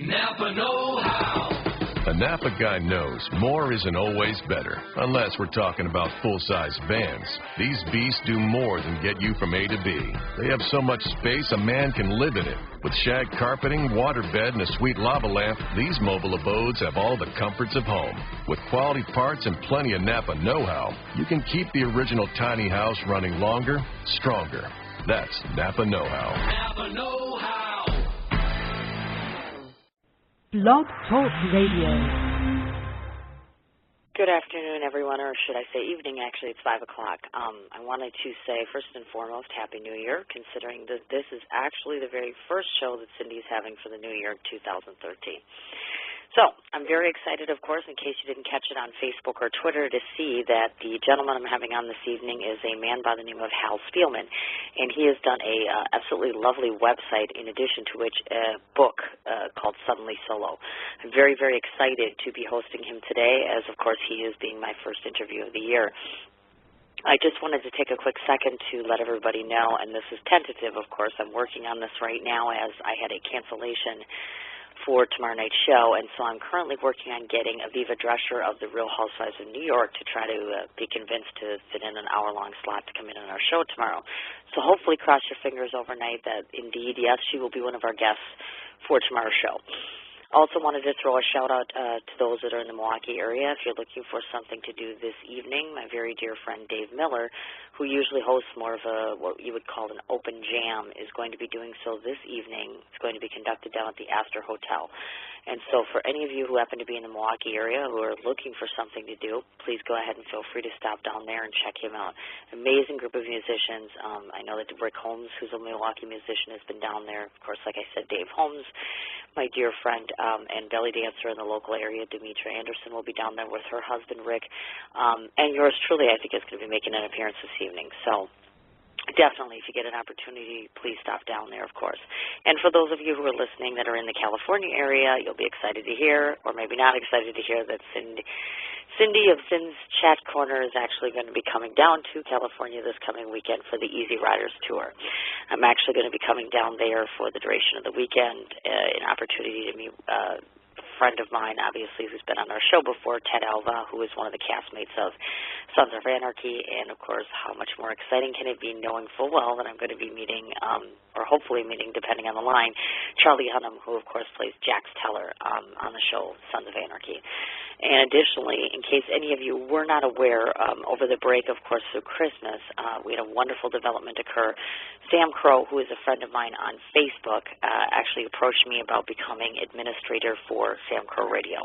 Napa know-how. A Napa guy knows more isn't always better, unless we're talking about full-size vans. These beasts do more than get you from A to B. They have so much space a man can live in it. With shag carpeting, waterbed, and a sweet lava lamp, these mobile abodes have all the comforts of home. With quality parts and plenty of Napa know-how, you can keep the original tiny house running longer, stronger. That's Napa know-how. Napa know-how. Blog Talk Radio. Good afternoon, everyone, or should I say evening? Actually, it's 5 o'clock. I wanted to say, first and foremost, Happy New Year, considering that this is actually the very first show that Cindy's having for the new year, 2013. So I'm very excited, of course, in case you didn't catch it on Facebook or Twitter, to see that the gentleman I'm having on this evening is a man by the name of Hal Spielman, and he has done a absolutely lovely website, in addition to which a book called Suddenly Solo. I'm very, very excited to be hosting him today, as, of course, he is being my first interview of the year. I just wanted to take a quick second to let everybody know, and this is tentative, of course. I'm working on this right now as I had a cancellation for tomorrow night's show, and so I'm currently working on getting Aviva Drescher of the Real Housewives of New York to try to be convinced to fit in an hour-long slot to come in on our show tomorrow. So hopefully cross your fingers overnight that indeed, yes, she will be one of our guests for tomorrow's show. Also wanted to throw a shout-out to those that are in the Milwaukee area. If you're looking for something to do this evening, my very dear friend Dave Miller, who usually hosts more of a what you would call an open jam, is going to be doing so this evening. It's going to be conducted down at the Astor Hotel. And so for any of you who happen to be in the Milwaukee area who are looking for something to do, please go ahead and feel free to stop down there and check him out. Amazing group of musicians. I know that Rick Holmes, who's a Milwaukee musician, has been down there. Of course, like I said, Dave Holmes, my dear friend and belly dancer in the local area, Demetra Anderson, will be down there with her husband, Rick. And yours truly, I think, is going to be making an appearance this evening. So definitely, if you get an opportunity, please stop down there, of course. And for those of you who are listening that are in the California area, you'll be excited to hear, or maybe not excited to hear, that Cindy of Cin's Chat Corner is actually going to be coming down to California this coming weekend for the Easy Riders Tour. I'm actually going to be coming down there for the duration of the weekend, an opportunity to meet a friend of mine, obviously, who's been on our show before, Ted Alva, who is one of the castmates of Sons of Anarchy, and, of course, how much more exciting can it be knowing full well that I'm going to be meeting, or hopefully meeting, depending on the line, Charlie Hunnam, who, of course, plays Jax Teller on the show Sons of Anarchy. And additionally, in case any of you were not aware, over the break, of course, through Christmas, we had a wonderful development occur. Sam Crow, who is a friend of mine on Facebook, actually approached me about becoming administrator for Sam Crow Radio.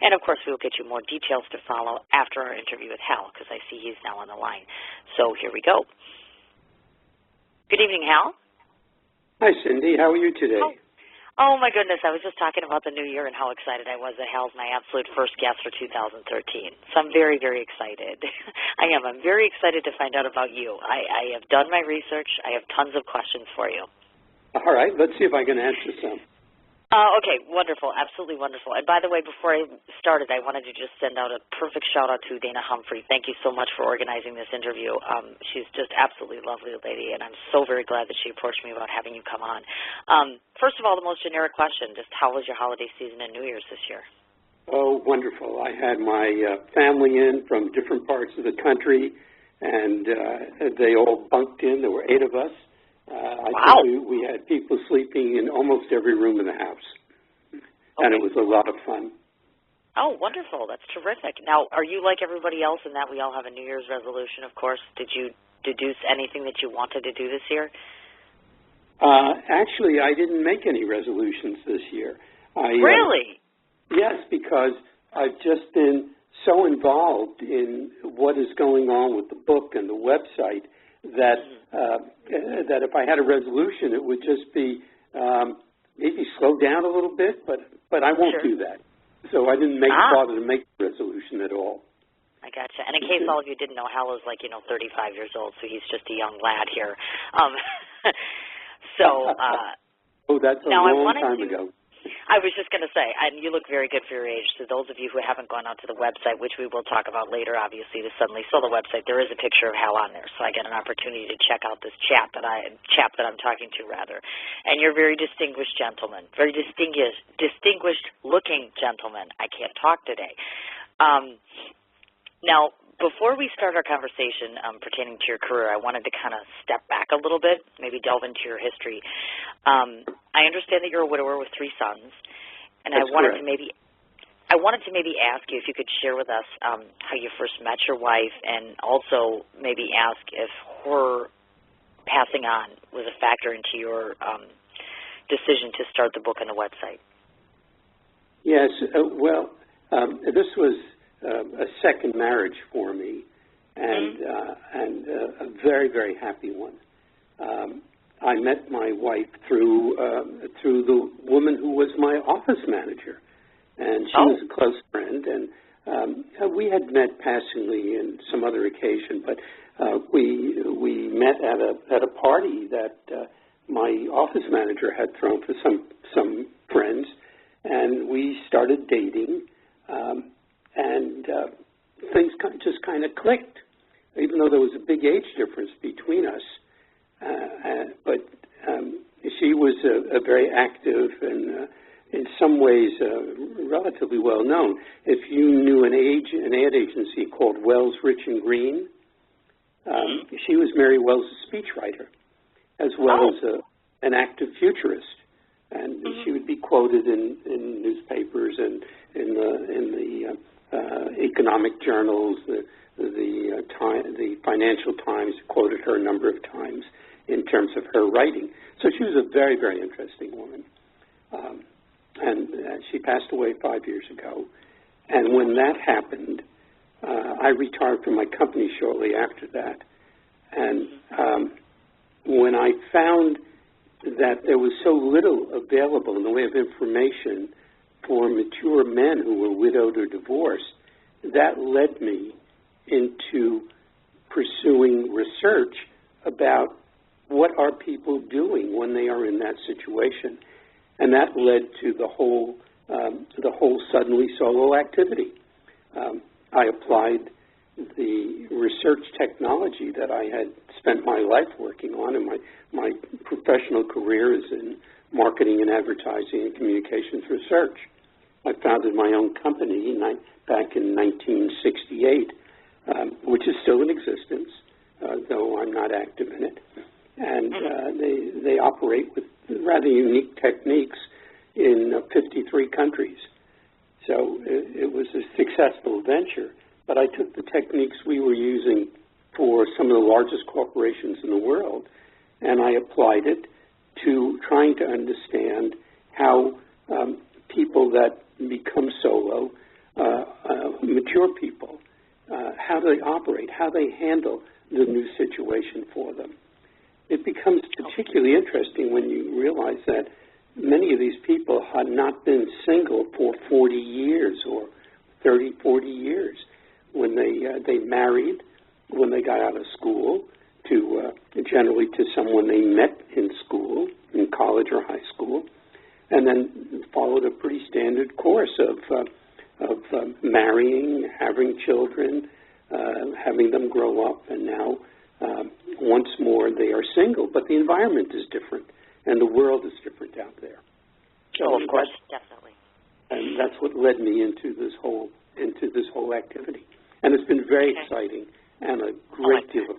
And, of course, we will get you more details to follow after our interview with Hal, because I see he's now on the line. So here we go. Good evening, Hal. Hi, Cindy. How are you today? Oh, my goodness. I was just talking about the new year and how excited I was that Hal's my absolute first guest for 2013. So I'm very, very excited. I am. I'm very excited to find out about you. I have done my research. I have tons of questions for you. All right. Let's see if I can answer some. Okay, wonderful, absolutely wonderful. And by the way, before I started, I wanted to just send out a perfect shout-out to Dana Humphrey. Thank you so much for organizing this interview. She's just absolutely lovely lady, and I'm so very glad that she approached me about having you come on. First of all, the most generic question, just how was your holiday season and New Year's this year? Oh, wonderful. I had my family in from different parts of the country, and they all bunked in. There were 8 of us. Wow. I think we had people sleeping in almost every room in the house, and it was a lot of fun. Oh, wonderful. That's terrific. Now, are you like everybody else in that we all have a New Year's resolution, of course? Did you deduce anything that you wanted to do this year? Actually, I didn't make any resolutions this year. Really? Yes, because I've just been so involved in what is going on with the book and the website that that if I had a resolution, it would just be maybe slow down a little bit, but I won't do that. So I didn't bother to make the resolution at all. I gotcha. And in case all of you didn't know, Hal is 35 years old, so he's just a young lad here. Oh, that's a long time ago. I was just going to say, and you look very good for your age. So those of you who haven't gone out to the website, which we will talk about later, obviously, the Suddenly Solo website, there is a picture of Hal on there. So I get an opportunity to check out this chap that I'm talking to, rather. And you're a very distinguished gentleman, very distinguished distinguished-looking gentleman. I can't talk today. Now, before we start our conversation pertaining to your career, I wanted to kind of step back a little bit, maybe delve into your history. I understand that you're a widower with 3 sons, and I wanted to maybe ask you if you could share with us how you first met your wife, and also maybe ask if her passing on was a factor into your decision to start the book and the website. Yes, this was a second marriage for me, and a very, very happy one. I met my wife through the woman who was my office manager, and she was a close friend, and we had met passingly in some other occasion, but we met at a party that my office manager had thrown for some friends, and we started dating, and things just kind of clicked, even though there was a big age difference between us. But she was a very active and in some ways relatively well known. If you knew an ad agency called Wells, Rich and Green, she was Mary Wells' speechwriter, as well as an active futurist, and she would be quoted in newspapers and in the economic journals. The Financial Times quoted her a number of times in terms of her writing. So she was a very, very interesting woman. And she passed away 5 years ago. And when that happened, I retired from my company shortly after that. And when I found that there was so little available in the way of information for mature men who were widowed or divorced, that led me into pursuing research about what are people doing when they are in that situation. And that led to the whole suddenly solo activity. I applied the research technology that I had spent my life working on, and my professional career is in marketing and advertising and communications research. I founded my own company back in 1968, which is still in existence, though I'm not active in it. And they operate with rather unique techniques in 53 countries. So it was a successful venture, but I took the techniques we were using for some of the largest corporations in the world, and I applied it to trying to understand how people that become solo, mature people, how they operate, how they handle the new situation for them. It becomes particularly interesting when you realize that many of these people had not been single for 40 years or 30, 40 years. When they married, when they got out of school, generally to someone they met in school, in college or high school, and then followed a pretty standard course of marrying, having children, having them grow up, and now once more they are single. But the environment is different, and the world is different out there. So of course, definitely. And that's what led me into this whole activity. And it's been very exciting and a great deal.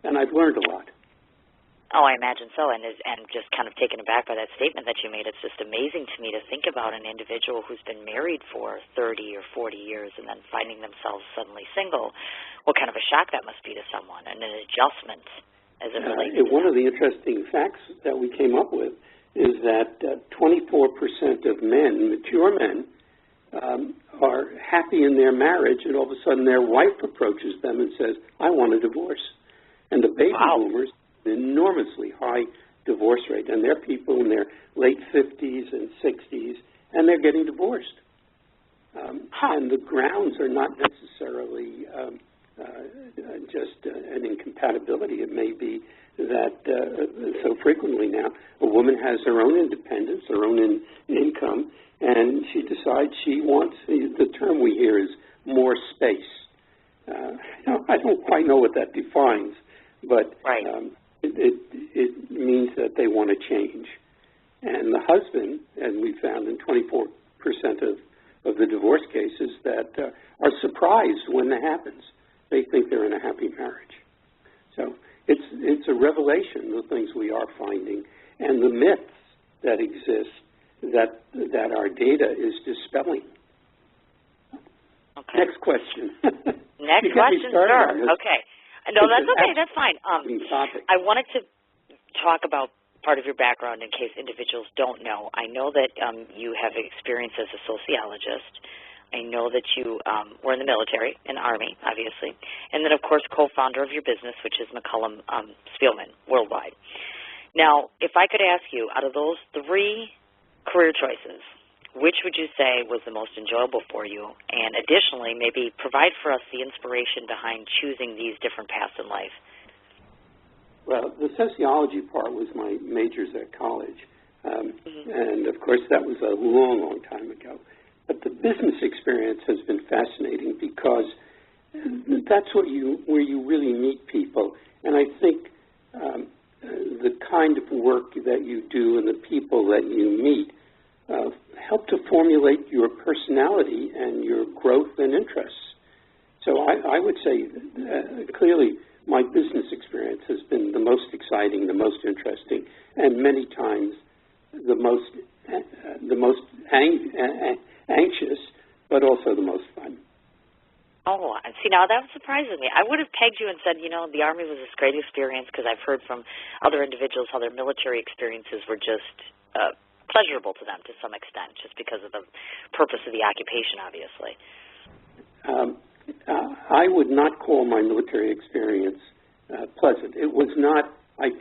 And I've learned a lot. Oh, I imagine so, and just kind of taken aback by that statement that you made. It's just amazing to me to think about an individual who's been married for 30 or 40 years and then finding themselves suddenly single. What kind of a shock that must be to someone, and an adjustment as it relates to one of the interesting facts that we came up with is that 24% of men, mature men, are happy in their marriage, and all of a sudden their wife approaches them and says, I want a divorce. And the baby boomers, enormously high divorce rate, and they're people in their late 50s and 60s, and they're getting divorced. And the grounds are not necessarily just an incompatibility. It may be that so frequently now a woman has her own independence, her own income, and she decides she wants, the term we hear is more space. I don't quite know what that defines, but it means that they want to change. And the husband, and we found in 24% of the divorce cases that are surprised when that happens. They think they're in a happy marriage. So it's a revelation, the things we are finding, and the myths that exist that our data is dispelling. Okay. Next question. Next question, sir. Okay. No, that's okay. That's fine. I wanted to talk about part of your background in case individuals don't know. I know that you have experience as a sociologist. I know that you were in the military, in the Army, obviously. And then, of course, co-founder of your business, which is McCullum Spielman Worldwide. Now, if I could ask you, out of those 3 career choices, which would you say was the most enjoyable for you? And additionally, maybe provide for us the inspiration behind choosing these different paths in life. Well, the sociology part was my majors at college. And, of course, that was a long, long time ago. But the business experience has been fascinating because that's where you really meet people. And I think the kind of work that you do and the people that you meet help to formulate your personality and your growth and interests. So I would say clearly my business experience has been the most exciting, the most interesting, and many times the most anxious, but also the most fun. Oh, see, now that surprises me. I would have pegged you and said, you know, the Army was this great experience because I've heard from other individuals how their military experiences were just pleasurable to them to some extent, just because of the purpose of the occupation, obviously. I would not call my military experience pleasant. It was not, I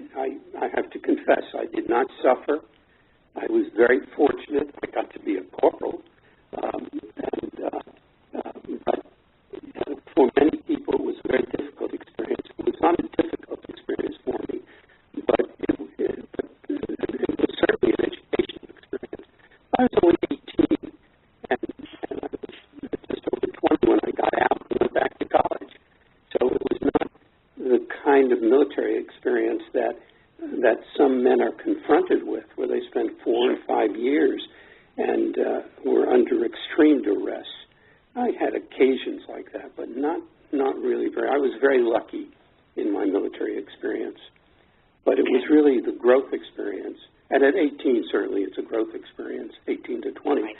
have to confess, I did not suffer. I was very fortunate. I got to be a corporal. But for many people, it was a very difficult experience. It was not a difficult experience for me, but it was certainly an educational experience. I was only 18, and I was just over 20 when I got out and went back to college. So it was not the kind of military experience that some men are confronted with, where they spend 4 and 5 years and were under extreme duress. I had occasions like that, but not really very. I was very lucky in my military experience, but it was really the growth experience. And at 18, certainly, it's a growth experience. 18 to 20,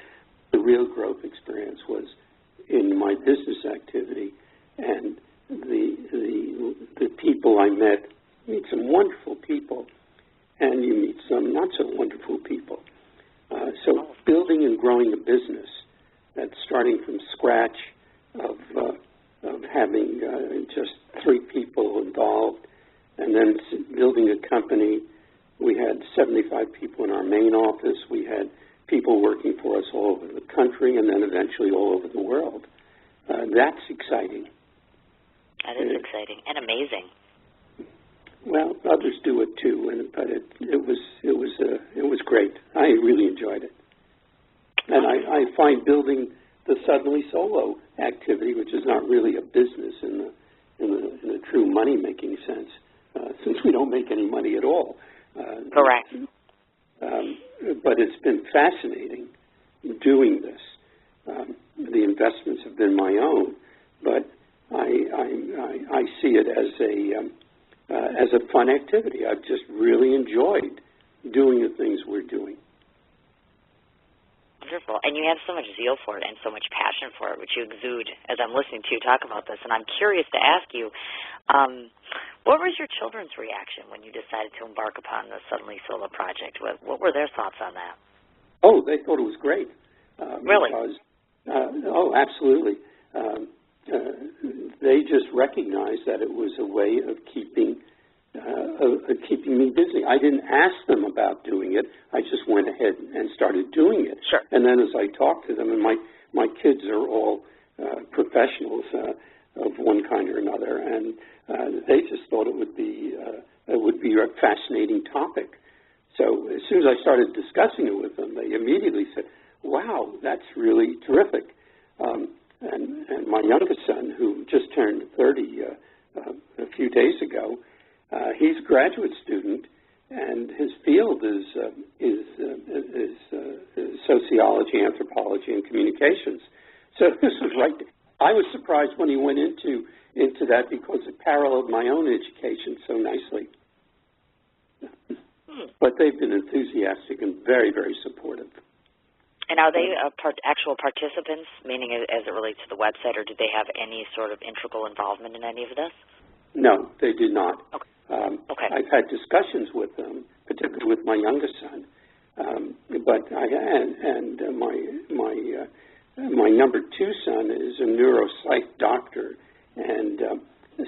the real growth experience was in my business activity and the people I met. You meet some wonderful people, and you meet some not so wonderful people. So building and growing a business that's starting from scratch of having just 3 people involved, and then building a company. We had 75 people in our main office. We had people working for us all over the country, and then eventually all over the world. That's exciting. That is exciting and amazing. Well, others do it too, but it was great. I really enjoyed it, and I find building the Suddenly Solo activity, which is not really a business in the true money making sense, since we don't make any money at all. Correct. But it's been fascinating doing this. The investments have been my own, but I see it as a fun activity. I've just really enjoyed doing the things we're doing. Wonderful. And you have so much zeal for it and so much passion for it, which you exude as I'm listening to you talk about this. And I'm curious to ask you, what was your children's reaction when you decided to embark upon the Suddenly Solo project? What were their thoughts on that? Oh, they thought it was great. Really? Because, absolutely. They just recognized that it was a way of keeping me busy. I didn't ask them about doing it. I just went ahead and started doing it. Sure. And then as I talked to them, and my kids are all professionals of one kind or another, and they just thought it would be a fascinating topic. So as soon as I started discussing it with them, they immediately said, "Wow, that's really terrific." And my youngest son, who just turned 30 a few days ago, he's a graduate student, and his field is sociology, anthropology, and communications. So this was right. I was surprised when he went into that because it paralleled my own education so nicely. But they've been enthusiastic and very, very supportive. And are they actual participants, meaning as it relates to the website, or did they have any sort of integral involvement in any of this? No, they did not. Okay. Okay. I've had discussions with them, particularly with my youngest son, but my number two son is a neuropsych doctor, and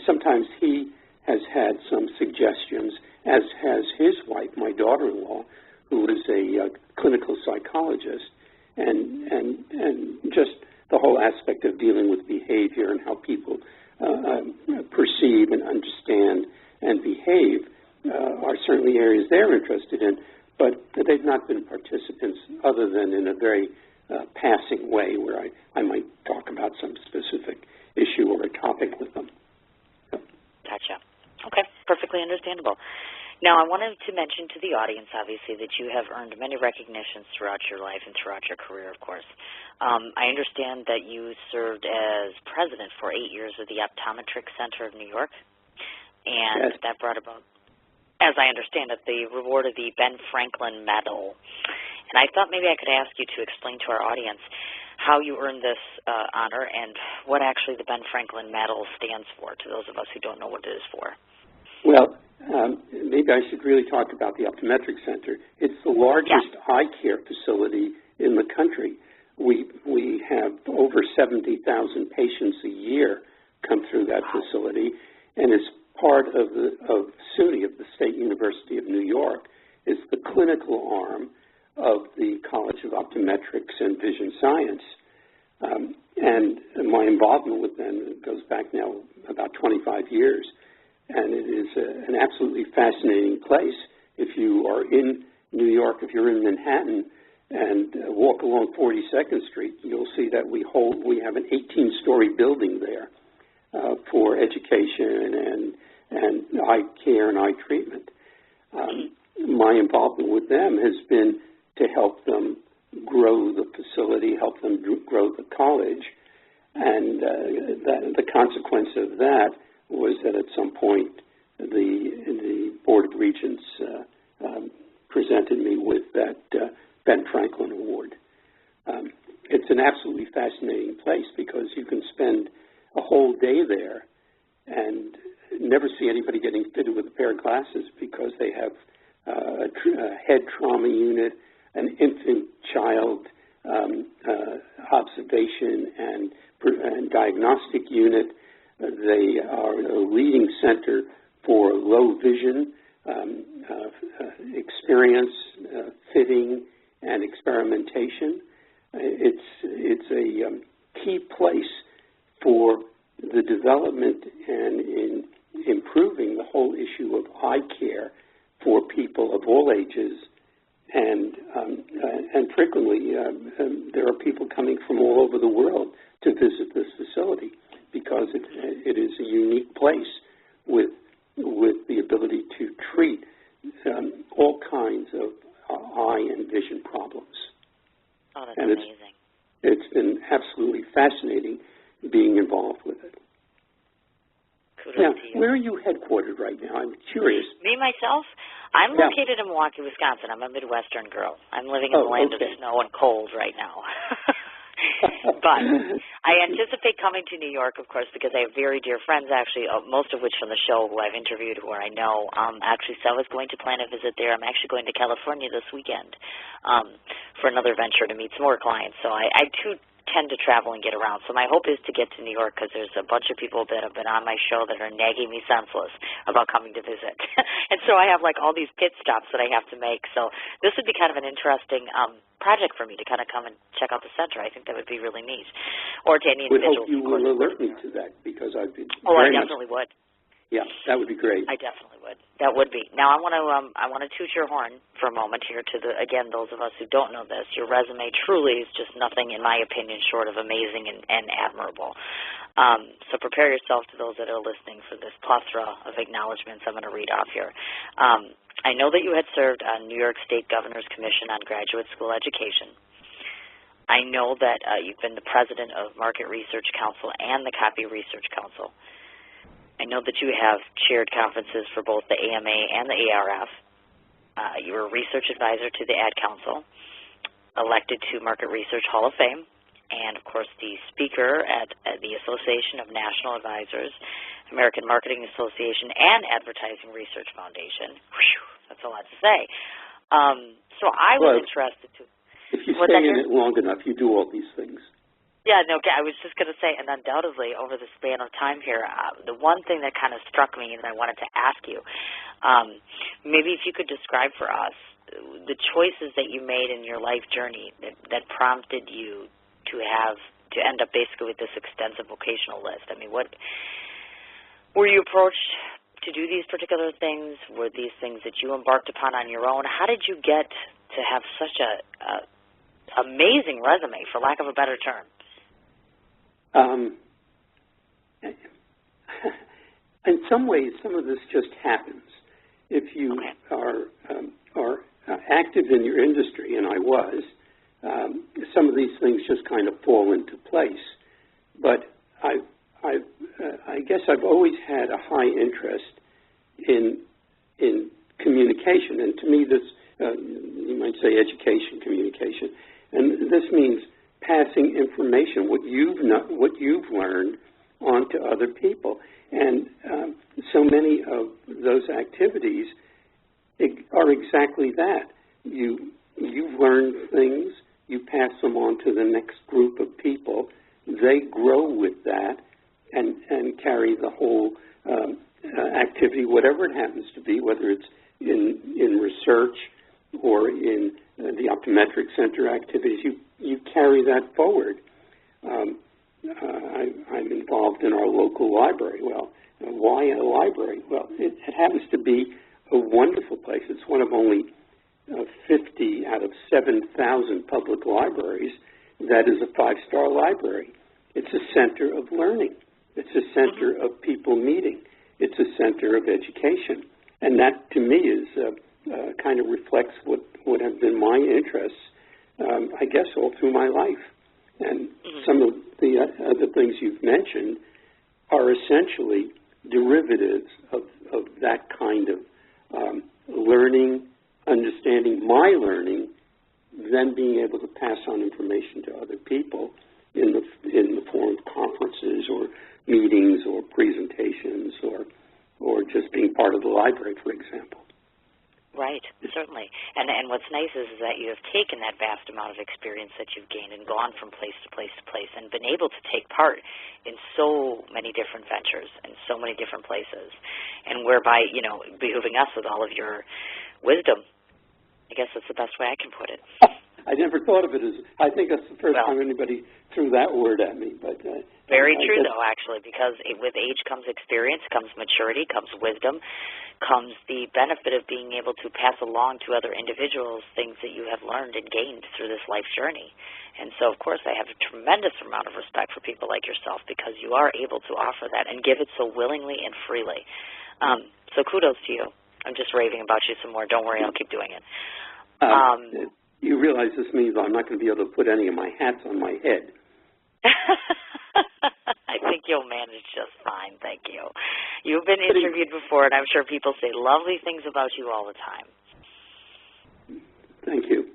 sometimes he has had some suggestions, as has his wife, my daughter-in-law, who is a clinical psychologist, and just the whole aspect of dealing with behavior and how people perceive and understand and behave are certainly areas they're interested in, but they've not been participants other than in a very passing way where I might talk about some specific issue or a topic with them. Gotcha. Okay, perfectly understandable. Now, I wanted to mention to the audience, obviously, that you have earned many recognitions throughout your life and throughout your career, of course. I understand that you served as president for 8 years of the Optometric Center of New York, and yes. that brought about, as I understand it, the reward of the Ben Franklin Medal. And I thought maybe I could ask you to explain to our audience how you earned this honor and what actually the Ben Franklin Medal stands for, to those of us who don't know what it is for. Well, maybe I should really talk about the Optometric Center. It's the largest eye care facility in the country. We have over 70,000 patients a year come through that facility, and it's part of SUNY, of the State University of New York. It's the clinical arm of the College of Optometrics and Vision Science. And my involvement with them goes back now about 25 years. And it is an absolutely fascinating place. If you are in New York, if you're in Manhattan, and walk along 42nd Street, you'll see that we have an 18-story building there for education and eye care and eye treatment. My involvement with them has been to help them grow the facility, help them grow the college, and the consequence of that was that at some point the Board of Regents presented me with that Ben Franklin Award. It's an absolutely fascinating place because you can spend a whole day there and never see anybody getting fitted with a pair of glasses because they have a head trauma unit, an infant child observation and diagnostic unit. They are a leading center for low vision experience, fitting, and experimentation. It's a key place for the development and in improving the whole issue of eye care for people of all ages, and frequently there are people coming from all over the world to visit this facility because it is a unique place with the ability to treat all kinds of eye and vision problems. Oh, that's amazing. It's been absolutely fascinating being involved with it. Kudos now, to you. Where are you headquartered right now? I'm curious. Me, myself? I'm located in Milwaukee, Wisconsin. I'm a Midwestern girl. I'm living in the land of snow and cold right now. But I anticipate coming to New York, of course, because I have very dear friends, actually, most of which from the show who I've interviewed, who I know. Actually, so I was going to plan a visit there. I'm actually going to California this weekend for another venture to meet some more clients. So I too, tend to travel and get around. So my hope is to get to New York because there's a bunch of people that have been on my show that are nagging me senseless about coming to visit. And so I have like all these pit stops that I have to make. So this would be kind of an interesting project for me to kind of come and check out the center. I think that would be really neat. Or to any individual. We hope you will alert me to that because I'd be I definitely would. Yeah, that would be great. I definitely would. That would be. Now I want to toot your horn for a moment here to those of us who don't know this. Your resume truly is just nothing, in my opinion, short of amazing and admirable. So prepare yourself to those that are listening for this plethora of acknowledgments I'm going to read off here. I know that you had served on New York State Governor's Commission on Graduate School Education. I know that you've been the president of Market Research Council and the Copy Research Council. I know that you have chaired conferences for both the AMA and the ARF. You were a research advisor to the Ad Council, elected to Market Research Hall of Fame, and, of course, the speaker at the Association of National Advisors, American Marketing Association, and Advertising Research Foundation. Whew, that's a lot to say. So I was interested to... If you stay in it long enough, you do all these things. Yeah, no, I was just going to say, and undoubtedly over the span of time here, the one thing that kind of struck me and I wanted to ask you, maybe if you could describe for us the choices that you made in your life journey that prompted you to end up basically with this extensive vocational list. I mean, what were you approached to do these particular things? Were these things that you embarked upon on your own? How did you get to have such a amazing resume, for lack of a better term? In some ways, some of this just happens. If you are active in your industry, and I was, some of these things just kind of fall into place. But I guess I've always had a high interest in communication, and to me, this you might say education, communication, and this means passing information, what you've learned, on to other people. And so many of those activities are exactly that. You've learned things, you pass them on to the next group of people, they grow with that and carry the whole activity, whatever it happens to be, whether it's in research or in the optometric center activities, you carry that forward. I'm involved in our local library. Well, why a library? Well, it happens to be a wonderful place. It's one of only 50 out of 7,000 public libraries that is a five-star library. It's a center of learning. It's a center of people meeting. It's a center of education. And that, to me, is kind of reflects what have been my interests, I guess, all through my life. And some of the other things you've mentioned are essentially derivatives of that kind of learning, understanding my learning, then being able to pass on information to other people in the form of conferences or meetings or presentations or just being part of the library, for example. Right, certainly. And what's nice is that you have taken that vast amount of experience that you've gained and gone from place to place to place and been able to take part in so many different ventures and so many different places, and whereby, behooving us with all of your wisdom. I guess that's the best way I can put it. I never thought of it as, I think that's the first time anybody threw that word at me. But very true, though, actually, because with age comes experience, comes maturity, comes wisdom, comes the benefit of being able to pass along to other individuals things that you have learned and gained through this life journey. And so, of course, I have a tremendous amount of respect for people like yourself because you are able to offer that and give it so willingly and freely. So kudos to you. I'm just raving about you some more. Don't worry, I'll keep doing it. You realize this means I'm not going to be able to put any of my hats on my head. I think you'll manage just fine, thank you. You've been interviewed before, and I'm sure people say lovely things about you all the time. Thank you.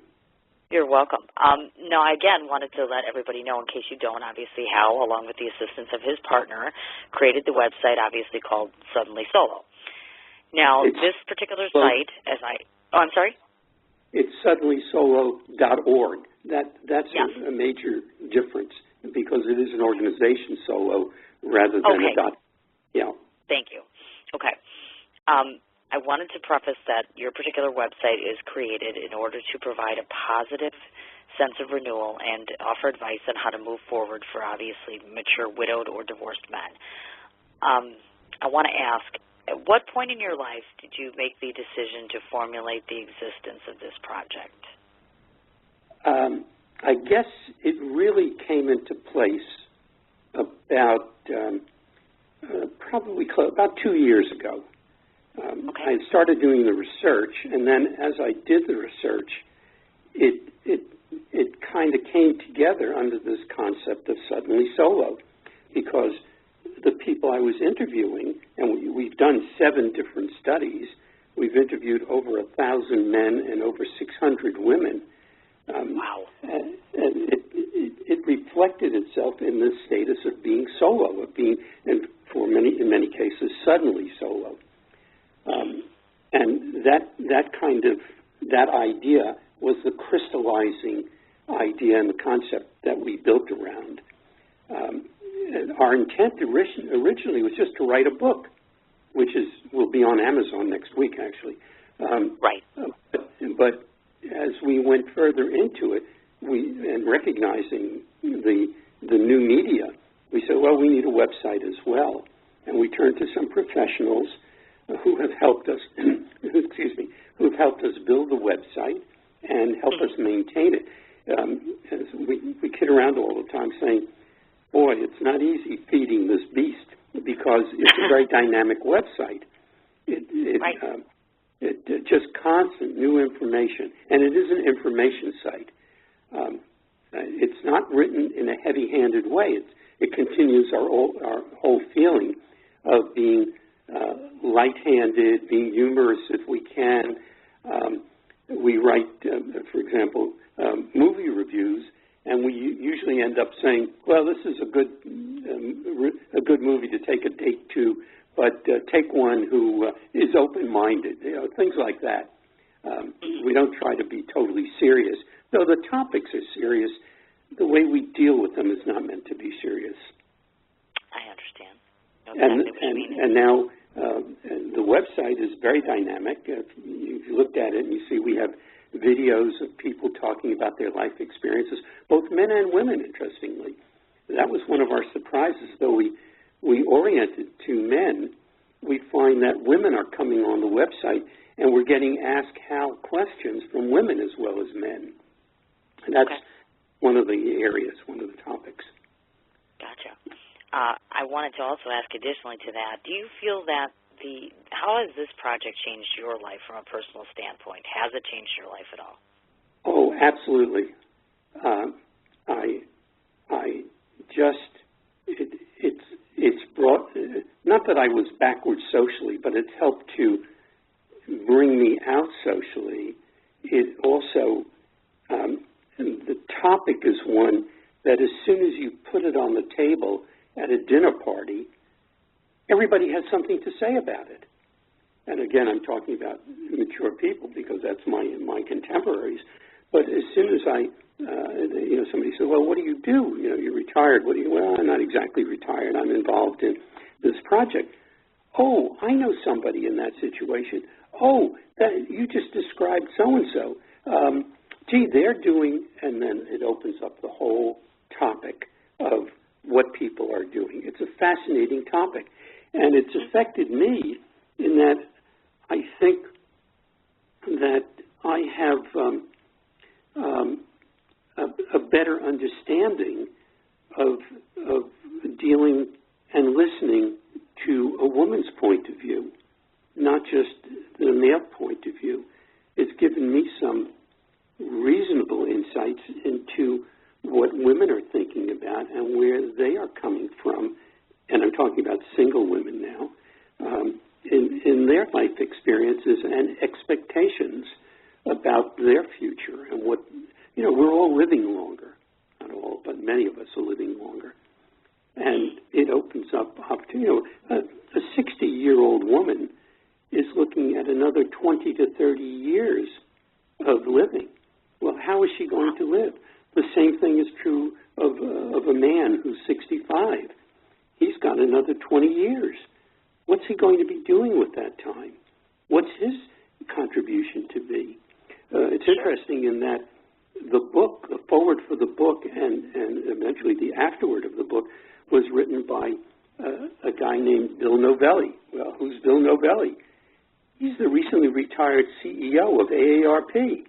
You're welcome. Now, I, again, wanted to let everybody know, in case you don't, obviously, Hal, along with the assistance of his partner, created the website, obviously, called Suddenly Solo. Now, this particular site, I'm sorry? It's suddenlysolo.org. That's a major difference because it is an organization solo rather than a dot. Yeah. Thank you. Okay. I wanted to preface that your particular website is created in order to provide a positive sense of renewal and offer advice on how to move forward for obviously mature widowed or divorced men. I want to ask, at what point in your life did you make the decision to formulate the existence of this project? I guess it really came into place about probably about 2 years ago. I had started doing the research, and then as I did the research, it it kind of came together under this concept of suddenly solo, because the people I was interviewing, and we've done 7 different studies. We've interviewed over 1,000 men and over 600 women. Wow. And it reflected itself in this status of being solo, of being, and in many cases, suddenly solo. And that idea was the crystallizing idea and the concept that we built around. Our intent originally was just to write a book, which will be on Amazon next week, actually. Right. But as we went further into it, and recognizing the new media, we said, well, we need a website as well. And we turned to some professionals who have helped us, who have helped us build the website and help us maintain it. We kid around all the time saying, boy, it's not easy feeding this beast, because it's a very dynamic website. It just constant new information, and it is an information site. It's not written in a heavy-handed way. It continues our whole feeling of being light-handed, being humorous if we can. We write, for example, movie reviews, and we usually end up saying, well, this is a good movie to take a date to, but take one who is open-minded, things like that. We don't try to be totally serious. Though the topics are serious, the way we deal with them is not meant to be serious. I understand. And now the website is very dynamic. If you looked at it and you see we have videos of people talking about their life experiences, both men and women, interestingly. That was one of our surprises. Though we oriented to men, we find that women are coming on the website, and we're getting asked Hal questions from women as well as men. And that's one of the areas, one of the topics. Gotcha. I wanted to also ask additionally to that, do you feel that how has this project changed your life from a personal standpoint? Has it changed your life at all? Oh, absolutely. It's brought, not that I was backward socially, but it's helped to bring me out socially. It also, the topic is one that as soon as you put it on the table at a dinner party, everybody has something to say about it. And again, I'm talking about mature people because that's my contemporaries. But as soon as somebody said, well, what do you do? You're retired. Well, I'm not exactly retired. I'm involved in this project. Oh, I know somebody in that situation. Oh, you just described so-and-so. Gee, they're doing, and then it opens up the whole topic of what people are doing. It's a fascinating topic. And it's affected me in that I think that I have a better understanding of dealing and listening to a woman's point of view, not just the male point of view. It's given me some reasonable insights into what women are thinking about and where they are coming from. And I'm talking about single women now, in their life experiences and expectations about their future and what, we're all living longer. Not all, but many of us are living longer. And it opens up to, a 60-year-old woman is looking at another 20 to 30 years of living. Well, how is she going to live? The same thing is true of a man who's 65. He's got another 20 years. What's he going to be doing with that time? What's his contribution to be? It's interesting in that the book, the forward for the book, and eventually the afterword of the book was written by a guy named Bill Novelli. Well, who's Bill Novelli? He's the recently retired CEO of AARP.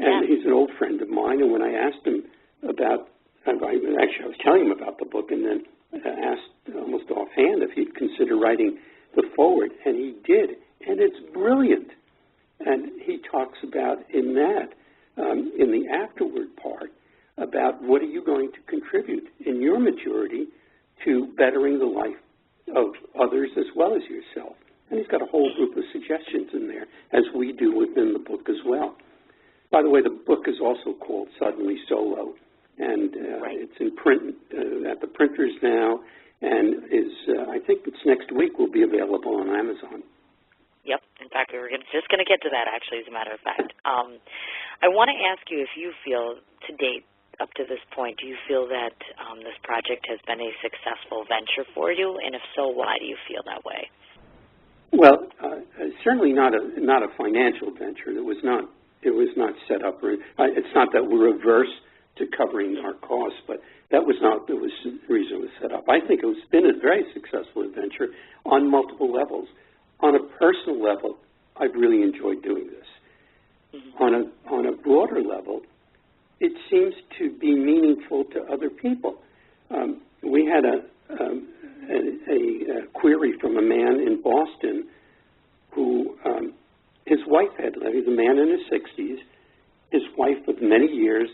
And he's an old friend of mine, and when I asked him about, I was telling him about the book, and then asked almost offhand if he'd consider writing the forward, and he did, and it's brilliant. And he talks about in that in the afterward part about what are you going to contribute in your maturity to bettering the life of others as well as yourself. And he's got a whole group of suggestions in there, as we do within the book as well. By the way, the book is also called Suddenly Solo, and it's in print at the printers now, and I think it's next week will be available on Amazon. Yep. In fact, we were just going to get to that, actually, as a matter of fact. I want to ask you if you feel, to date, up to this point, do you feel that this project has been a successful venture for you? And if so, why do you feel that way? Well, certainly not a financial venture. It was not set up. It's not that we're averse to covering our costs, but that was not the reason it was set up. I think it's been a very successful adventure on multiple levels. On a personal level, I've really enjoyed doing this. Mm-hmm. On a broader level, it seems to be meaningful to other people. We had a query from a man in Boston who his wife had left. He's a man in his 60s. His wife of many years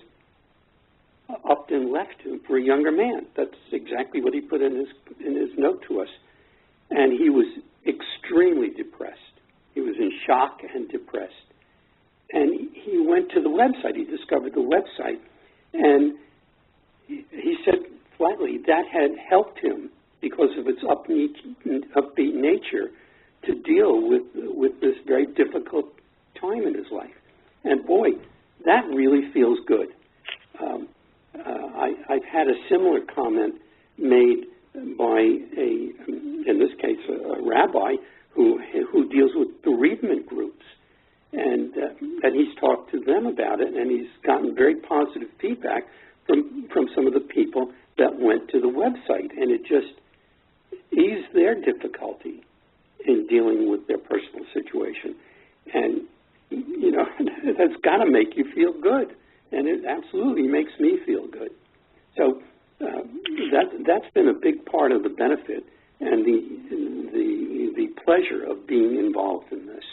upped and left him for a younger man. That's exactly what he put in his note to us. And he was extremely depressed. He was in shock and depressed. And he went to the website. He discovered the website. And he said flatly that had helped him because of its upbeat nature to deal with this very difficult time in his life. And boy, that really feels good. I've had a similar comment made by in this case, a rabbi who deals with bereavement groups, and he's talked to them about it, and he's gotten very positive feedback from some of the people that went to the website, and it just eased their difficulty in dealing with their personal situation. And, you know, that's got to make you feel good, and it absolutely makes me feel good. So that's been a big part of the benefit and the pleasure of being involved in this.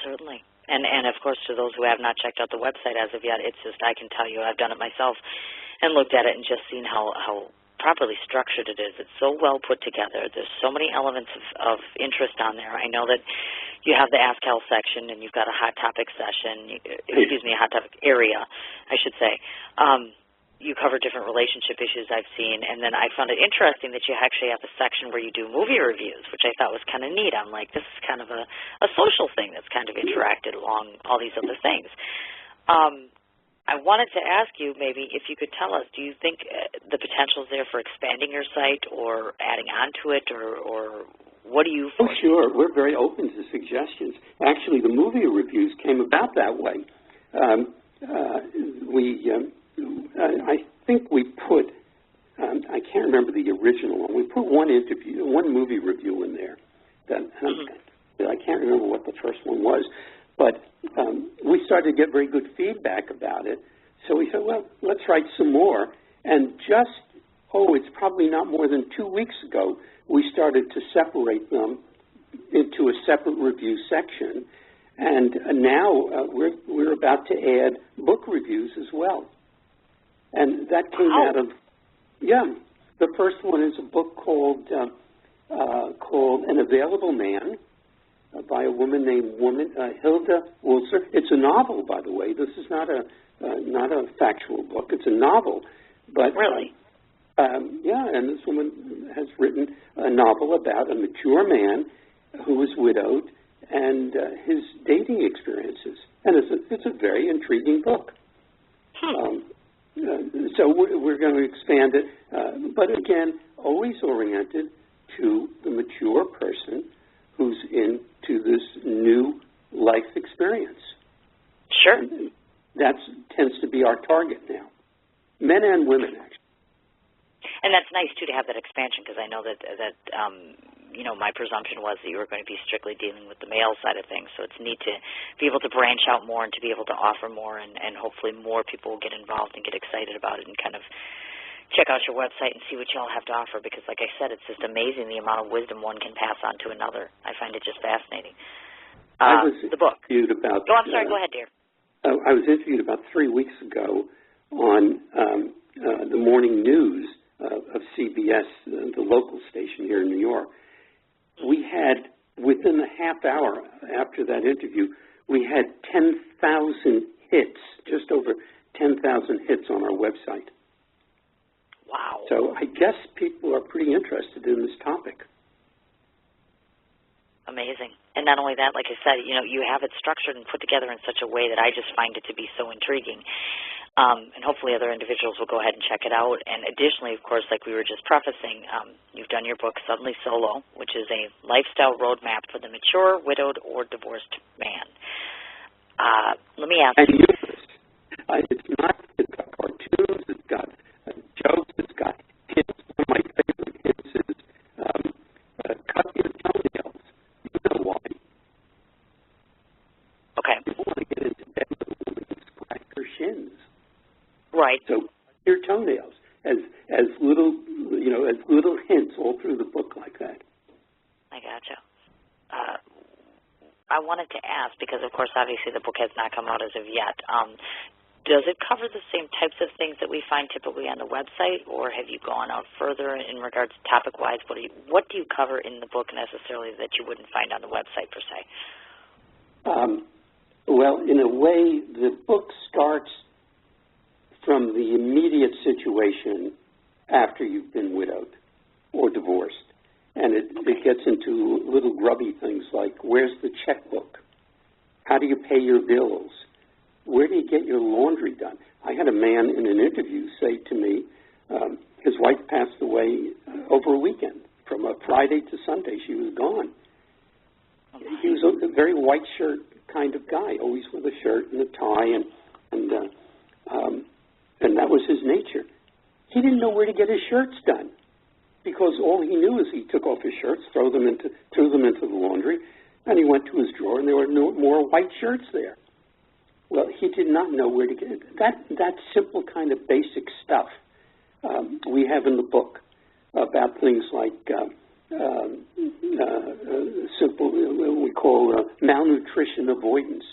Certainly. And of course, to those who have not checked out the website as of yet, it's just, I can tell you, I've done it myself and looked at it and just seen how properly structured it is. It's so well put together. There's so many elements of interest on there. I know that you have the Ask Hal section, and you've got a hot topic session, a hot topic area, I should say. You cover different relationship issues I've seen, and then I found it interesting that you actually have a section where you do movie reviews, which I thought was kind of neat. I'm like, this is kind of a social thing that's kind of interacted along all these other things. I wanted to ask you maybe if you could tell us, do you think the potential is there for expanding your site or adding on to it, or what do you foresee? Oh, sure. We're very open to suggestions. Actually, the movie reviews came about that way. I think we put, I can't remember the original one. We put one movie review in there. I can't remember what the first one was. But we started to get very good feedback about it. So we said, well, let's write some more. And it's probably not more than 2 weeks ago, we started to separate them into a separate review section. And now we're about to add book reviews as well. And that came out of, the first one is a book called An Available Man by a woman named Hilda Wulzer. It's a novel, by the way. This is not a factual book. It's a novel. But really? And this woman has written a novel about a mature man who is widowed and his dating experiences. And it's a very intriguing book. So we're going to expand it, but again, always oriented to the mature person who's into this new life experience. Sure. And that tends to be our target now, men and women, actually. And that's nice, too, to have that expansion, because I know that my presumption was that you were going to be strictly dealing with the male side of things. So it's neat to be able to branch out more and to be able to offer more, and hopefully more people will get involved and get excited about it and kind of check out your website and see what you all have to offer, because, like I said, it's just amazing the amount of wisdom one can pass on to another. I find it just fascinating. I was the book. About, I'm sorry. Go ahead, dear. I was interviewed about 3 weeks ago on the morning news of CBS, the local station here in New York. We had, within a half hour after that interview, we had 10,000 hits, just over 10,000 hits on our website. Wow. So I guess people are pretty interested in this topic. Amazing. And not only that, like I said, you have it structured and put together in such a way that I just find it to be so intriguing. And hopefully other individuals will go ahead and check it out. And additionally, of course, like we were just prefacing, you've done your book, Suddenly Solo, which is a lifestyle roadmap for the mature, widowed, or divorced man. Let me ask you. It's got cartoons, it's got jokes, it's got hints. One of my favorite hints is cut your toenails. You know why. Okay. You don't want to get into bed with a woman and scratch her shins. Right. So your toenails as little hints all through the book like that. I gotcha. I wanted to ask because, of course, obviously the book has not come out as of yet. Does it cover the same types of things that we find typically on the website, or have you gone out further in regards to topic-wise? What do you cover in the book necessarily that you wouldn't find on the website per se? Well, in a way, the book starts from the immediate situation after you've been widowed or divorced. And it gets into little grubby things like, where's the checkbook? How do you pay your bills? Where do you get your laundry done? I had a man in an interview say to me, his wife passed away over a weekend. From a Friday to Sunday, she was gone. He was a very white shirt kind of guy, always with a shirt and a tie, and that was his nature. He didn't know where to get his shirts done because all he knew is he took off his shirts, threw them into the laundry, and he went to his drawer, and there were no more white shirts there. Well, he did not know where to get it. That simple kind of basic stuff we have in the book about things like simple, we call malnutrition avoidance.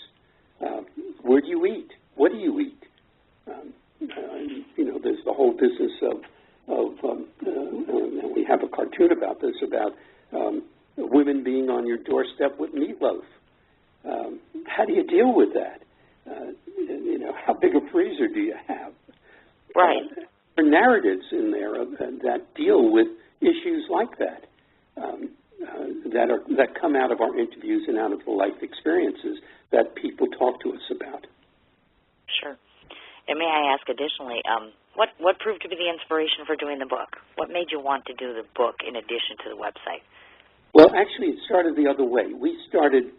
Where do you eat? What do you eat? There's the whole business of we have a cartoon about this, about women being on your doorstep with meatloaf. How do you deal with that? How big a freezer do you have? Right. There are narratives in there that deal with issues like that, that come out of our interviews and out of the life experiences that people talk to us about. Sure. And may I ask additionally, what proved to be the inspiration for doing the book? What made you want to do the book in addition to the website? Well, actually, it started the other way. We started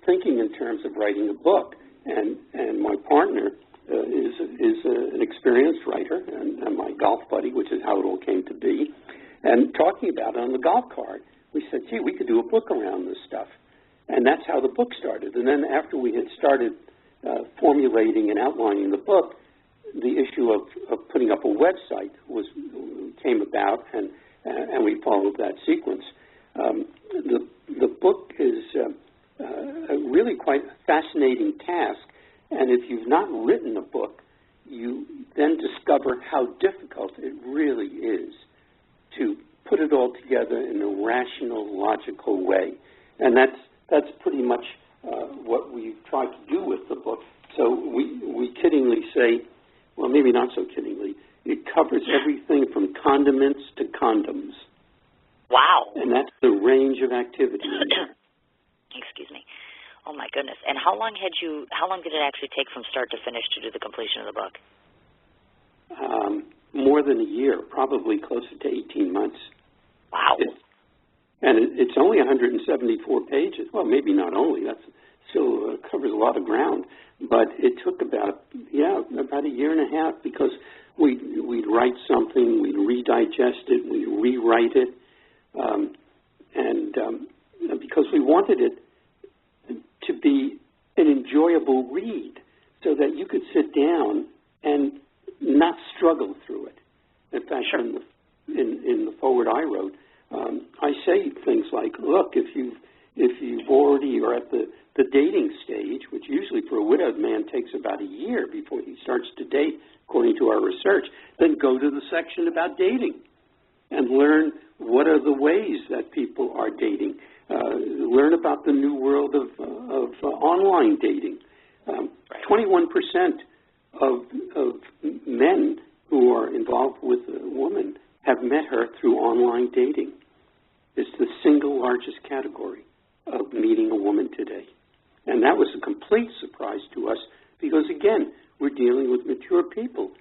thinking in terms of writing a book, and my partner is an experienced writer and my golf buddy, which is how it all came to be. And talking about it on the golf cart, we said, gee, we could do a book around this stuff. And that's how the book started. And then after we had started formulating and outlining the book, the issue of putting up a website came about, and we followed that sequence. The book is really quite a fascinating task, and if you've not written a book, you then discover how difficult it really is to put it all together in a rational, logical way. And that's pretty much what we've tried to do with the book. So we kiddingly say, well, maybe not so kiddingly, it covers everything from condiments to condoms. Wow. And that's the range of activity. Excuse me. Oh, my goodness. And how long did it actually take from start to finish to do the completion of the book? More than a year, probably closer to 18 months. Wow. It's only 174 pages. Well, maybe not only. That still covers a lot of ground. But it took about a year and a half because we'd write something, we'd redigest it, we'd rewrite it, and because we wanted it to be an enjoyable read so that you could sit down and not struggle through it. In fact, sure. in the foreword I wrote, I say things like, look, if you've already are at the the dating stage, which usually for a widowed man takes about a year before he starts to date, according to our research, then go to the section about dating and learn what are the ways that people are dating. Learn about the new world of online dating. 21% of men who are involved with a woman have met her through online dating. It's the single largest category of meeting a woman today. And that was a complete surprise to us because, again, we're dealing with mature people,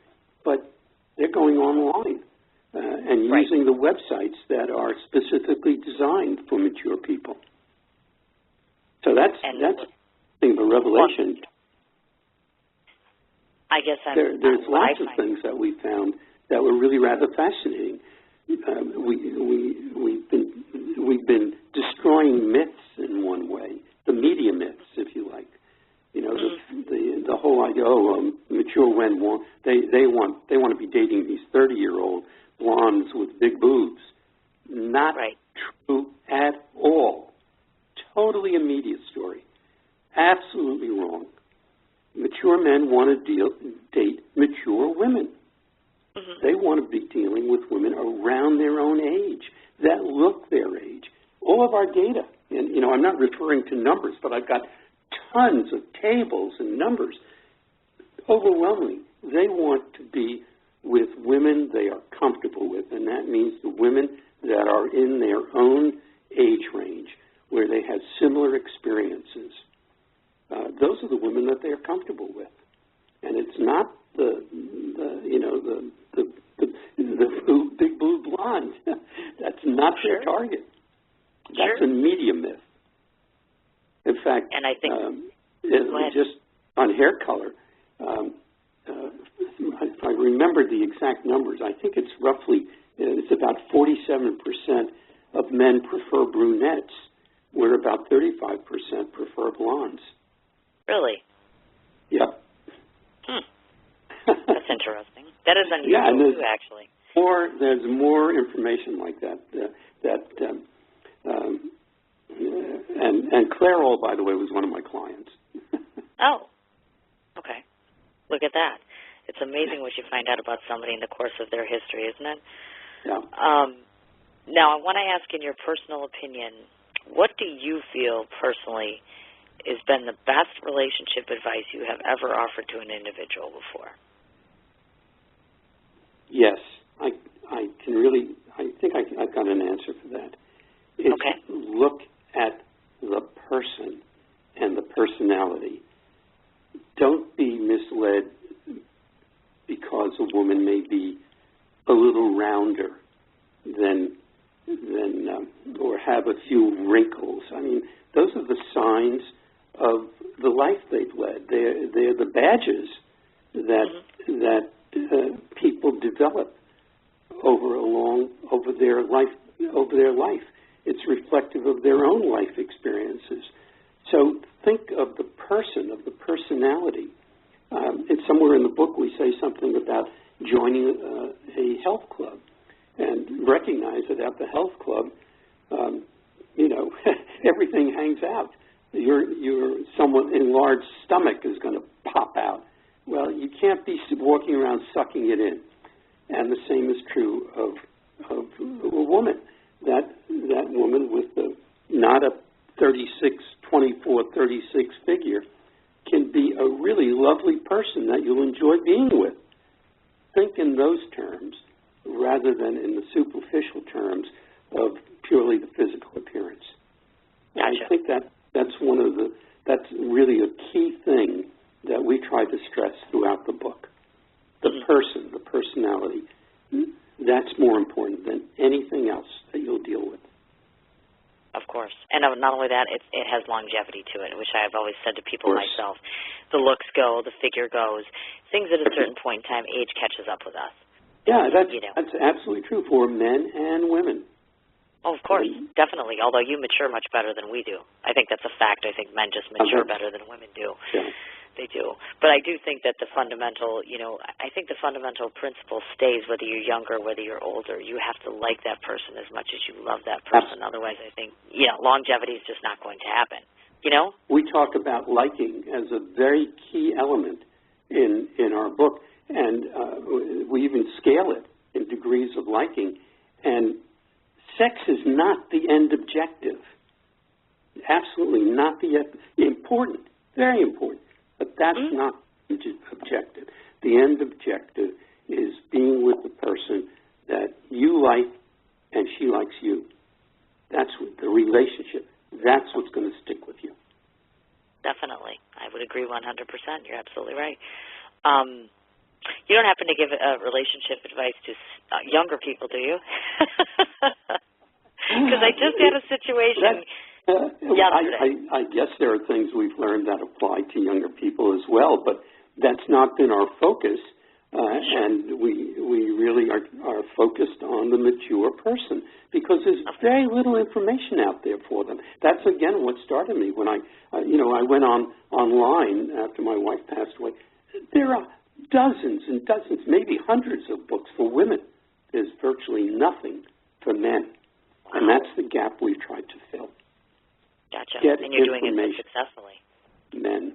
but they're going online and using the websites that are specifically designed for mature people. So that's a revelation. I guess there's lots of things that we found that were really rather fascinating. We've been destroying myths in one way, the media myths, if you like. You know, the whole idea. Mature men they want to be dating these 30-year-old blondes with big boobs. Not true at all. Totally a media story. Absolutely wrong. Mature men want to date mature women. They want to be dealing with women around their own age, that look their age. All of our data, and, you know, I'm not referring to numbers, but I've got tons of tables and numbers. Overwhelmingly, they want to be with women they are comfortable with, and that means the women that are in their own age range, where they have similar experiences. Those are the women that they are comfortable with, and it's not the big blue blonde. That's not their target. That's a media myth. In fact, and I think just on hair color, if I remember the exact numbers, I think it's about 47% of men prefer brunettes, where about 35% prefer blondes. Really? Yep. That's interesting. That is unusual too, actually. There's more information like that. And Claire Ohl, by the way, was one of my clients. Oh, okay. Look at that. It's amazing what you find out about somebody in the course of their history, isn't it? Yeah. Now, I want to ask, in your personal opinion, what do you feel personally has been the best relationship advice you have ever offered to an individual before? Yes, I think I've got an answer for that. It's look at the person and the personality. Don't be misled because a woman may be a little rounder than or have a few wrinkles. I mean, those are the signs of the life they've led. They're the badges that people develop over their life. It's reflective of their own life experiences. So think of the person, of the personality. And somewhere in the book we say something about joining a health club, and recognize that at the health club, everything hangs out. Someone enlarged stomach is going to pop out. Well, you can't be walking around sucking it in. And the same is true of a woman. That woman with not a 24, 36 figure can be a really lovely person that you'll enjoy being with. Think in those terms rather than in the superficial terms of purely the physical appearance. Gotcha. I think that's really a key thing that we try to stress throughout the book. The person, the personality, that's more important than anything else that you'll deal with. Of course. And not only that, it has longevity to it, which I've always said to people myself. The looks go, the figure goes. Things at a certain point in time, age catches up with us. Yeah, that's absolutely true for men and women. Oh, of course, definitely, although you mature much better than we do. I think that's a fact. I think men just mature better than women do. Yeah. They do. But I do think that the fundamental, I think the fundamental principle stays whether you're younger, whether you're older. You have to like that person as much as you love that person. Otherwise, I think, longevity is just not going to happen. You know? We talk about liking as a very key element in our book, and we even scale it in degrees of liking. And sex is not the end objective. Absolutely not the important, very important, but that's not the objective. The end objective is being with the person that you like and she likes you. That's the relationship. That's what's going to stick with you. Definitely. I would agree 100%. You're absolutely right. You don't happen to give relationship advice to younger people, do you? Because I just had a situation yesterday. I guess there are things we've learned that apply to younger people as well, but that's not been our focus, and we really are focused on the mature person because there's very little information out there for them. That's, again, what started me when I went online after my wife passed away. There are dozens and dozens, maybe hundreds of books for women. There's virtually nothing for men. And that's the gap we've tried to fill. Gotcha. Get and you're doing it successfully. Men.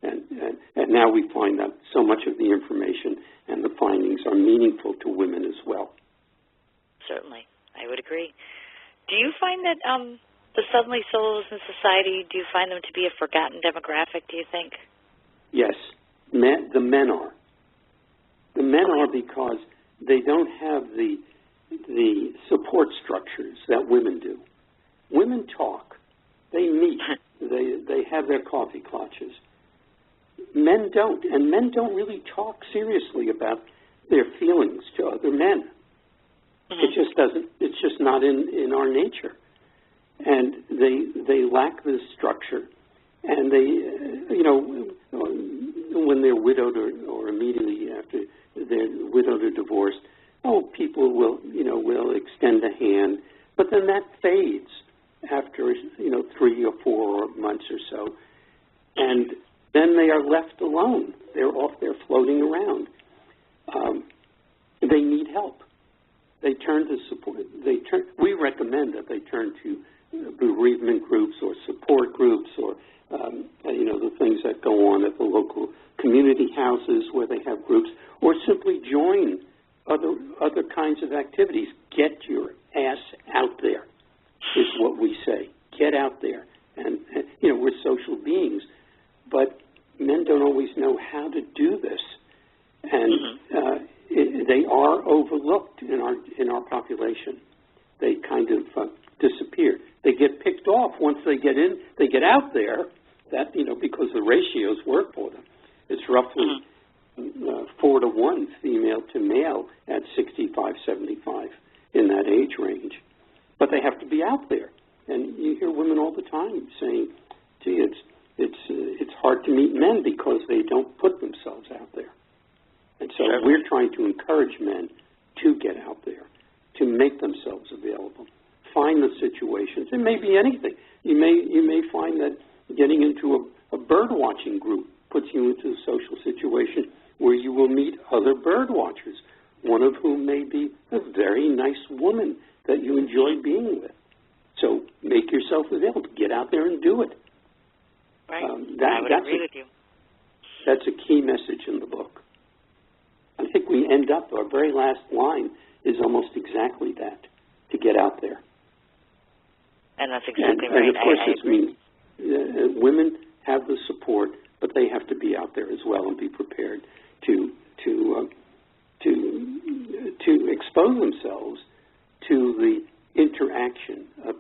And now we find that so much of the information and the findings are meaningful to women as well. Certainly. I would agree. Do you find that the suddenly solos in society, do you find them to be a forgotten demographic, do you think? Yes. The men are. The men are because they don't have the support structures that women do. Women talk. They meet. They have their coffee clutches. Men don't, and men don't really talk seriously about their feelings to other men. It just doesn't. It's just not in our nature, and they lack this structure. And they, when they're widowed or immediately after they're widowed or divorced, people will extend a hand, but then that fades after 3 or 4 months or so, and then they are left alone. They're off there floating around. They need help. They turn to support. We recommend that they turn to bereavement groups or support groups or the things that go on at the local community houses where they have groups, or simply join other kinds of activities. Get your ass out there is what we say. Get out there. And we're social beings, but men don't always know how to do this. And they are overlooked in our population. They kind of disappear. They get picked off once they get out there, because the ratios work for them. It's roughly 4 to 1 female to male at 65, 75 in that age range. But they have to be out there. And you hear women all the time saying, gee, it's hard to meet men because they don't put themselves out there. And so we're trying to encourage men to get out there, to make themselves available, find the situations. It may be anything. You may find that getting into a bird watching group puts you into a social situation where you will meet other bird watchers, one of whom may be a very nice woman that you enjoy being with. So make yourself available. Get out there and do it. Right. I would agree with you. That's a key message in the book. I think we end up, our very last line is almost exactly that, to get out there. And that's exactly right. And of course this means women have the support, but they have to be out there as well and be prepared to expose themselves to the interaction of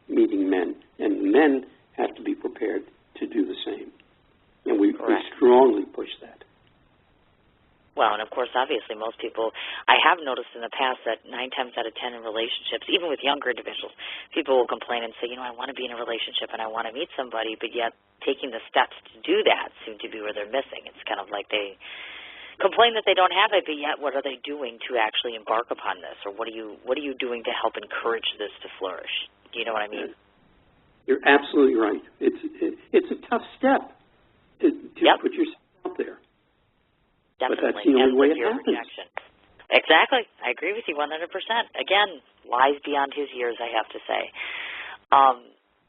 meeting men. And men have to be prepared to do the same. And we strongly push that. Well, and of course, obviously, most people, I have noticed in the past that 9 times out of 10 in relationships, even with younger individuals, people will complain and say, I want to be in a relationship and I want to meet somebody, but yet taking the steps to do that seem to be where they're missing. It's kind of like they complain that they don't have it, but yet what are they doing to actually embark upon this? Or what are you doing to help encourage this to flourish? Do you know what I mean? You're absolutely right. It's a tough step to put yourself out there. Definitely. But that's the only way it happens. Rejection. Exactly. I agree with you 100%. Again, wise beyond his years, I have to say.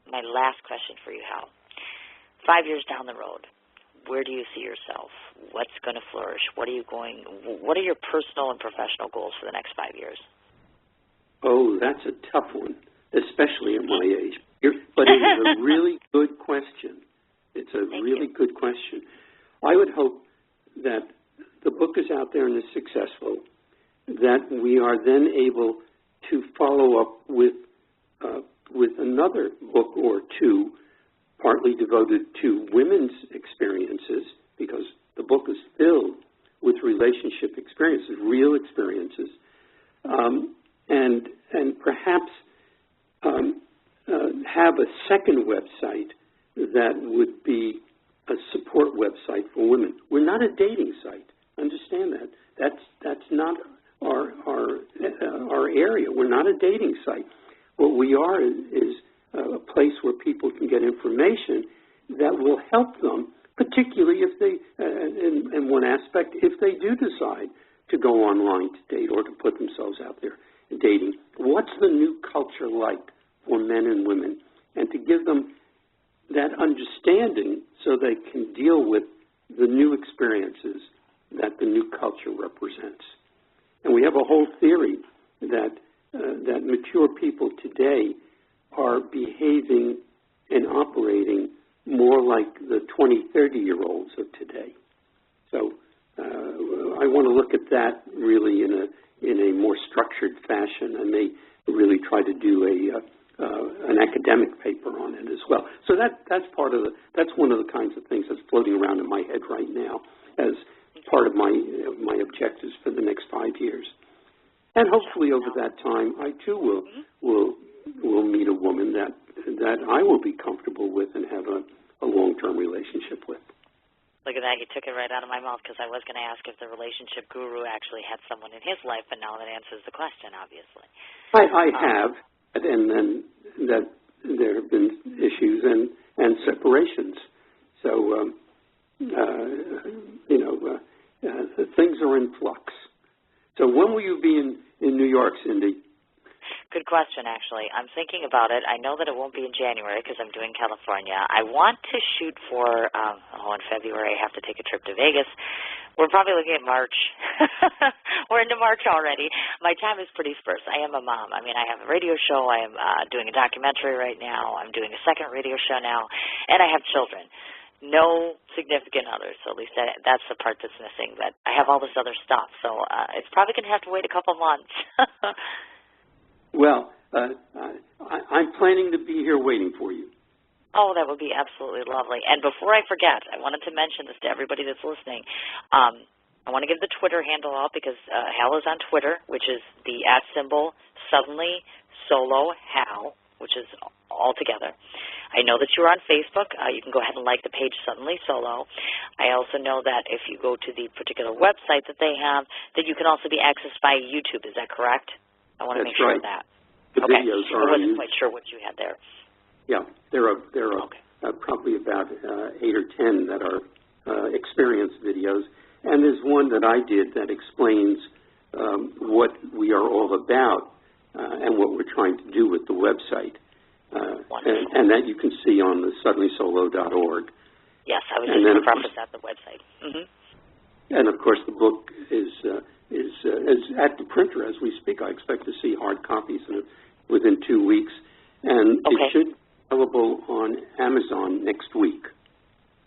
my last question for you, Hal. 5 years down the road, where do you see yourself? What's going to flourish? What are your personal and professional goals for the next 5 years? Oh, that's a tough one, especially at my age. But it is a really good question. It's a really good question. I would hope that the book is out there and is successful, that we are then able to follow up with another book or two, partly devoted to women's experiences, because the book is filled with relationship experiences, real experiences, and perhaps have a second website that would be a support website for women. We're not a dating site. Understand that. That's not our area. We're not a dating site. What we are is a place where people can get information that will help them, particularly if they, in one aspect, if they do decide to go online to date or to put themselves out there dating. What's the new culture like for men and women? And to give them that understanding so they can deal with the new experiences that the new culture represents. And we have a whole theory that mature people today are behaving and operating more like the 20, 30-year-olds of today. So I want to look at that really in a more structured fashion. I may really try to do an academic paper on it as well. So that's one of the kinds of things that's floating around in my head right now as part of my objectives for the next 5 years. And hopefully over that time, I too will meet a woman that I will be comfortable with and have a long-term relationship with. Look at that. You took it right out of my mouth, because I was going to ask if the relationship guru actually had someone in his life, but now that answers the question, obviously. I have, and then that there have been issues and separations. So, things are in flux. So when will you be in New York, Cindy? Good question, actually. I'm thinking about it. I know that it won't be in January because I'm doing California. I want to shoot for, in February I have to take a trip to Vegas. We're probably looking at March. We're into March already. My time is pretty sparse. I am a mom. I mean, I have a radio show. I am doing a documentary right now. I'm doing a second radio show now. And I have children. No significant others, so at least that's the part that's missing. But I have all this other stuff, so it's probably going to have to wait a couple months. Well, I'm planning to be here waiting for you. Oh, that would be absolutely lovely. And before I forget, I wanted to mention this to everybody that's listening. I want to give the Twitter handle out because Hal is on Twitter, which is the @ suddenly solo Hal, which is all together. I know that you're on Facebook. You can go ahead and like the page Suddenly Solo. I also know that if you go to the particular website that they have, that you can also be accessed by YouTube. Is that correct? I want to make sure of that. The videos are. I wasn't quite sure what you had there. Yeah, there are probably about 8 or 10 that are experience videos, and there's one that I did that explains what we are all about and what we're trying to do with the website, and that you can see on the suddenlysolo.org. Yes, I was just going to preface that, the website. Mm-hmm. And of course, the book is at the printer as we speak. I expect to see hard copies within 2 weeks, and it should be available on Amazon next week.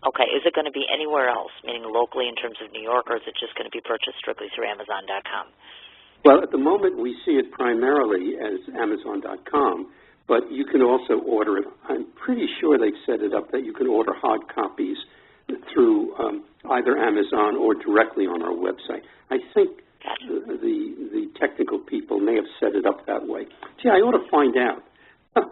Okay. Is it going to be anywhere else, meaning locally in terms of New York, or is it just going to be purchased strictly through Amazon.com? Well, at the moment, we see it primarily as Amazon.com, but you can also order it. I'm pretty sure they've set it up that you can order hard copies through either Amazon or directly on our website. I think the technical people may have set it up that way. Gee, I ought to find out.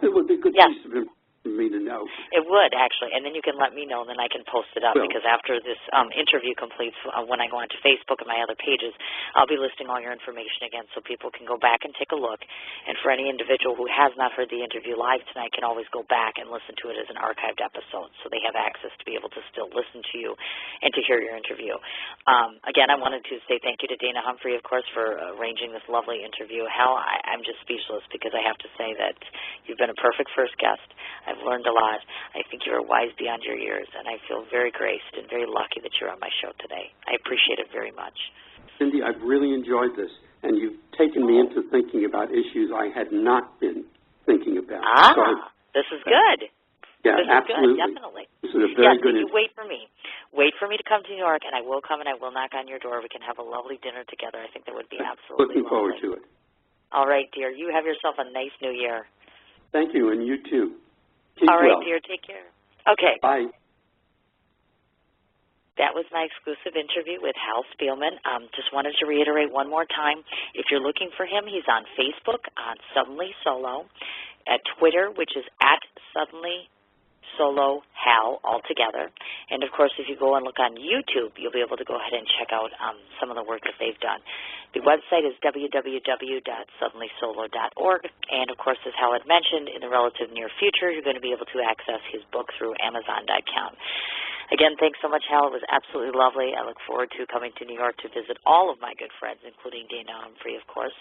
It would be a good piece of information for me to know. It would, actually, and then you can let me know, and then I can post it up, because after this interview completes, when I go onto Facebook and my other pages, I'll be listing all your information again so people can go back and take a look. And for any individual who has not heard the interview live tonight can always go back and listen to it as an archived episode, so they have access to be able to still listen to you and to hear your interview. Again, I wanted to say thank you to Dana Humphrey, of course, for arranging this lovely interview. Hal, I'm just speechless because I have to say that you've been a perfect first guest. I've learned a lot. I think you're wise beyond your years, and I feel very graced and very lucky that you're on my show today. I appreciate it very much. Cindy, I've really enjoyed this, and you've taken me into thinking about issues I had not been thinking about. This is good. Yeah, this absolutely. Is good, definitely. This is a very good. You wait for me. Wait for me to come to New York, and I will come and I will knock on your door. We can have a lovely dinner together. I think that would be absolutely Looking forward to it. All right, dear. You have yourself a nice New Year. Thank you, and you too. Keep All right, well. dear. Take care. Okay. Bye. That was my exclusive interview with Hal Spielman. Just wanted to reiterate one more time. If you're looking for him, he's on Facebook on Suddenly Solo, at Twitter, which is at Suddenly Solo Hal altogether. And, of course, if you go and look on YouTube, you'll be able to go ahead and check out some of the work that they've done. The website is www.suddenlysolo.org. And, of course, as Hal had mentioned, in the relative near future, you're going to be able to access his book through Amazon.com. Again, thanks so much, Hal. It was absolutely lovely. I look forward to coming to New York to visit all of my good friends, including Dana Humphrey, of course.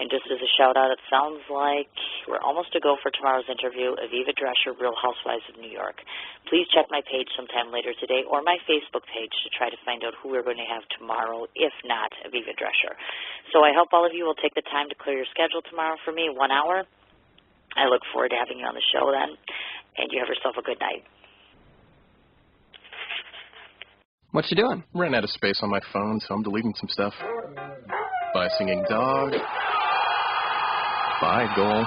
And just as a shout-out, it sounds like we're almost to go for tomorrow's interview, Aviva Drescher, Real Housewives of New York. Please check my page sometime later today or my Facebook page to try to find out who we're going to have tomorrow, if not Aviva Drescher. So I hope all of you will take the time to clear your schedule tomorrow for me, 1 hour. I look forward to having you on the show then, and you have yourself a good night. What you doing? Ran out of space on my phone, so I'm deleting some stuff. Bye, singing dog. Bye, goal.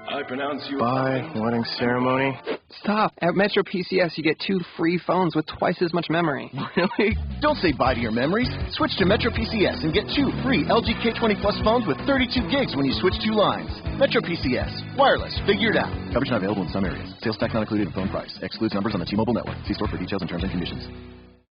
I pronounce you. Bye, wedding ceremony. Stop. At Metro PCS, you get 2 free phones with twice as much memory. Really? Don't say bye to your memories. Switch to Metro PCS and get 2 free LG K20 Plus phones with 32 gigs when you switch 2 lines. Metro PCS. Wireless. Figure it out. Coverage not available in some areas. Sales tax not included in phone price. Excludes numbers on the T-Mobile network. See store for details and terms and conditions.